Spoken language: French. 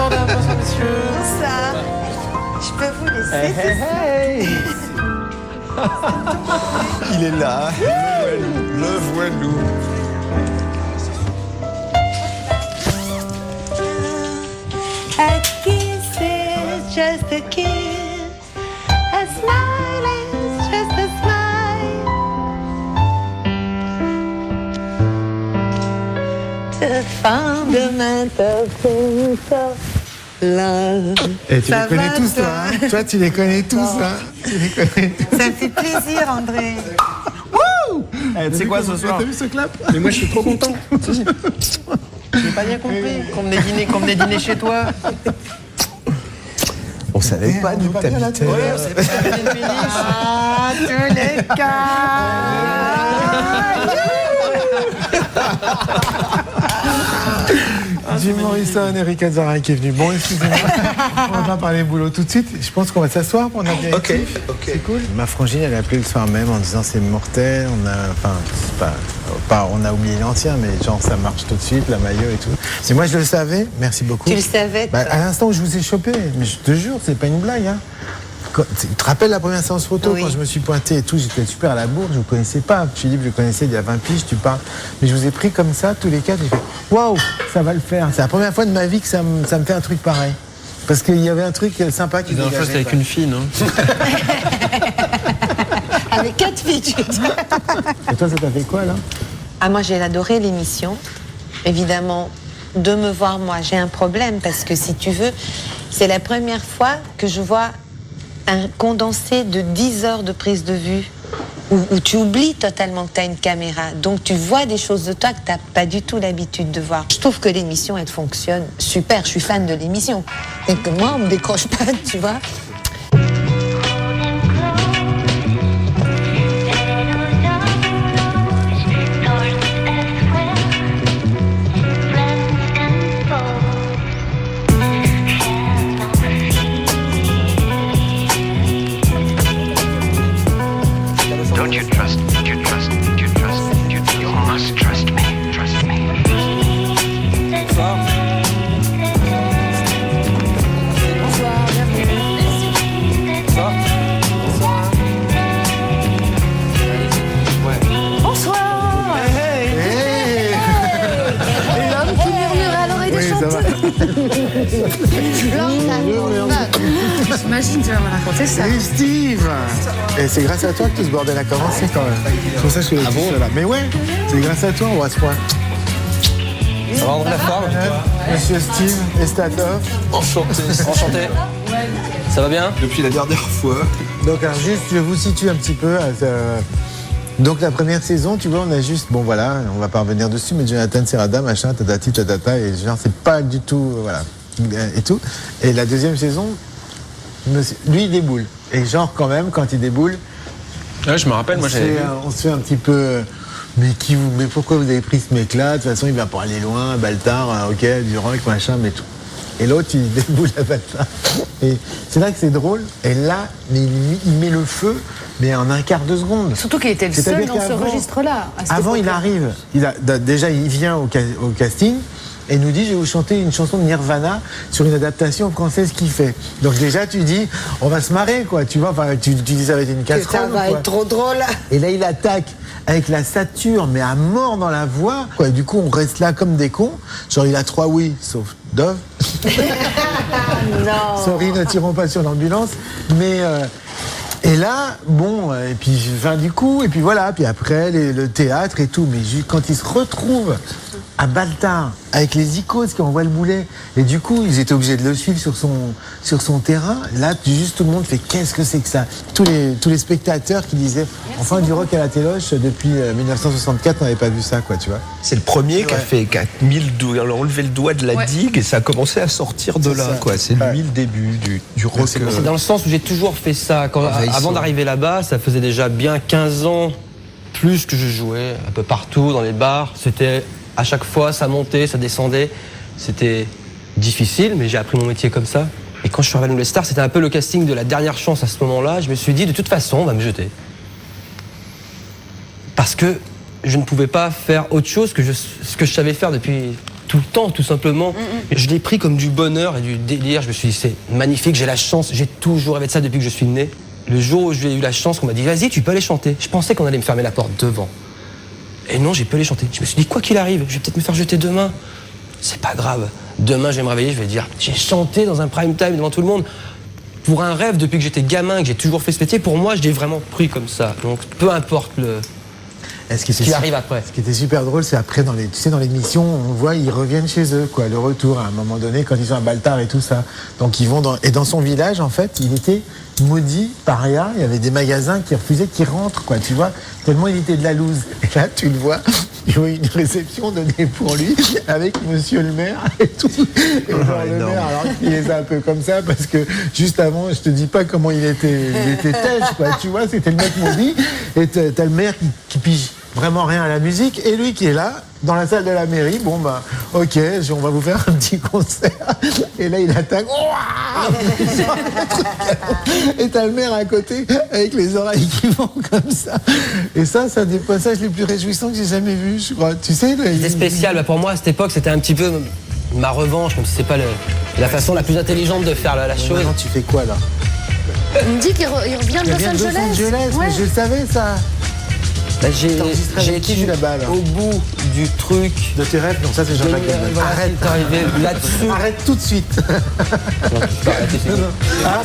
bonsoir, messieurs. Bonsoir. Je peux vous laisser Il est là, le voilou. A kiss is just a kiss. A smile is just a smile. The fundamental things of love. Et tu Ça les connais va, tous, toi toi, hein. Toi, tu les connais tous, hein. Tu les connais tous. Ça me fait plaisir, André. Tu sais quoi ce soir? T'as vu ce clap? Mais moi je suis trop content. J'ai pas bien compris qu'on venait dîner chez toi. On savait pas d'où t'habitais. Ouais, on savait pas que t'avais une péniche. Ah, tous les Jim Morrison, Eric Azara qui est venu. Bon, excusez-moi, on va pas parler boulot tout de suite. Je pense qu'on va s'asseoir pour un apéritif. Ok. C'est cool. Ma frangine, elle a appelé le soir même en disant c'est mortel. On a, enfin, c'est pas, on a oublié l'ancien, mais genre ça marche tout de suite, la maillot et tout. Et moi, je le savais. Merci beaucoup. Tu le savais, toi. À l'instant où je vous ai chopé, mais je te jure, c'est pas une blague, hein. Tu te rappelles la première séance photo, Oui. quand je me suis pointé et tout, j'étais super à la bourre, je vous connaissais pas. Philippe, je le connaissais il y a 20 piges, tu parles. Mais je vous ai pris comme ça, tous les quatre, j'ai fait waouh, ça va le faire. C'est la première fois de ma vie que ça me fait un truc pareil. Parce qu'il y avait un truc sympa qui La dernière fois c'était avec une fille, non? Avec 4 filles, tu dis. Et toi, ça t'a fait quoi, là? Ah, moi, j'ai adoré l'émission. Évidemment, de me voir, moi, j'ai un problème parce que si tu veux, c'est la première fois que je vois un condensé de 10 heures de prise de vue où tu oublies totalement que tu as une caméra. Donc, tu vois des choses de toi que tu n'as pas du tout l'habitude de voir. Je trouve que l'émission, elle fonctionne super. Je suis fan de l'émission. Et que moi, on me décroche pas, tu vois. Don't you trust? You trust? You trust? You must trust me. Trust me. Bonsoir. Hey Et l'homme qui murmure à l'oreille Oui, ça va. J'imagine, tu vas me raconter ça. Salut Steve. Et c'est grâce à toi que tout ce bordel a commencé quand même. C'est pour ça que je suis là. Mais ouais, c'est grâce à toi, on va se point. Ça va rendre la forme. Monsieur Steve Estatov. Enchanté. Enchanté. Ça va bien? Depuis la dernière fois. Donc alors juste, je vous situe un petit peu. Donc la première saison, tu vois, on a juste, bon voilà, on va pas revenir dessus, mais Jonathan Serrada, machin, tatati, tatata, et genre c'est pas du tout, voilà, et tout. Et la deuxième saison, lui il déboule. Et genre quand même, quand il déboule, Ouais, je me rappelle, moi j'avais vu. on se fait un petit peu, mais pourquoi vous avez pris ce mec-là? De toute façon, il va pas aller loin, Baltar, ok, du rock, machin, mais tout. Et l'autre, il déboule à Baltar. Et c'est là que c'est drôle. Et là, mais il met le feu, mais en un quart de seconde. Surtout qu'il était le C'est-à-dire seul dans ce qu'avant- registre-là. à cette Avant, il époque-là. arrive. Déjà, il vient au casting et il nous dit, je vais vous chanter une chanson de Nirvana sur une adaptation française qu'il fait. Donc déjà, tu dis, on va se marrer, quoi. Tu vois, enfin, tu dis, ça va être une casserole. Ça va quoi. être trop drôle. Et là, il attaque avec la sature, mais à mort dans la voix. Quoi. Et du coup, on reste là comme des cons. Genre, il a 3 oui, sauf Dove. Non. Sorry, ne tirons pas sur l'ambulance. Mais et là, bon, et puis du coup, et puis voilà, puis après le théâtre et tout. Mais quand il se retrouve à Baltar avec les icônes qui envoient le boulet, et du coup, ils étaient obligés de le suivre sur son terrain. Là, juste tout le monde fait qu'est-ce que c'est que ça? Tous les spectateurs qui disaient enfin du rock à la téloche depuis 1964, on n'avait pas vu ça, quoi, tu vois. C'est le premier qui a mis le doigt, on a enlevé le doigt de la digue et ça a commencé à sortir de C'est là, ça. quoi. C'est lui le début du rock. C'est C'est dans le sens où j'ai toujours fait ça. Avant d'arriver là-bas, ça faisait déjà bien 15 ans plus que je jouais un peu partout dans les bars. C'était à chaque fois, ça montait, ça descendait. C'était difficile, mais j'ai appris mon métier comme ça. Et quand je suis arrivé à Nouvelle Star, c'était un peu le casting de la dernière chance à ce moment-là. Je me suis dit, de toute façon, on va me jeter. Parce que je ne pouvais pas faire autre chose que ce que je savais faire depuis tout le temps, tout simplement. Je l'ai pris comme du bonheur et du délire. Je me suis dit, c'est magnifique, j'ai la chance, j'ai toujours rêvé de ça depuis que je suis né. Le jour où j'ai eu la chance qu'on m'a dit, vas-y, tu peux aller chanter. Je pensais qu'on allait me fermer la porte devant. Et non, j'ai pu aller chanter. Je me suis dit, quoi qu'il arrive, je vais peut-être me faire jeter demain. C'est pas grave. Demain, je vais me réveiller, je vais dire, j'ai chanté dans un prime time devant tout le monde. Pour un rêve, depuis que j'étais gamin, que j'ai toujours fait ce métier, pour moi, je l'ai vraiment pris comme ça. Donc, peu importe ce qui arrive après. Ce qui était super drôle, c'est après, dans l'émission, on voit, ils reviennent chez eux, quoi, le retour, à un moment donné, quand ils sont à Baltar et tout ça. Donc, ils vont et dans son village, en fait, il était maudit, paria, il y avait des magasins qui refusaient qu'il rentre, quoi, tu vois, tellement il était de la loose. Et là, tu le vois, il y a une réception donnée pour lui, avec monsieur le maire et tout. Et genre, le maire, alors il est un peu comme ça, parce que juste avant, je te dis pas comment il était têche, quoi, tu vois, c'était le mec maudit, et t'as le maire qui pige vraiment rien à la musique, et lui qui est là, dans la salle de la mairie, bon bah, ok, on va vous faire un petit concert, et là il attaque, et t'as le maire à côté, avec les oreilles qui vont comme ça, et ça, c'est un des passages les plus réjouissants que j'ai jamais vus, je crois, tu sais. C'était spécial, bah, pour moi à cette époque c'était un petit peu ma revanche, même si c'est pas la façon la plus intelligente de faire la chose. Maintenant tu fais quoi là? On me dit qu'il revient de Los Angeles. Mais je le savais ça. Bah, j'ai été là-bas, là. Au bout du truc. De tes rêves, non, ça c'est Jean-Jacques Goldman. Arrête, t'es arrivé là-dessus. Arrête tout de suite. Non, tu peux arrêter, c'est bon. Ah,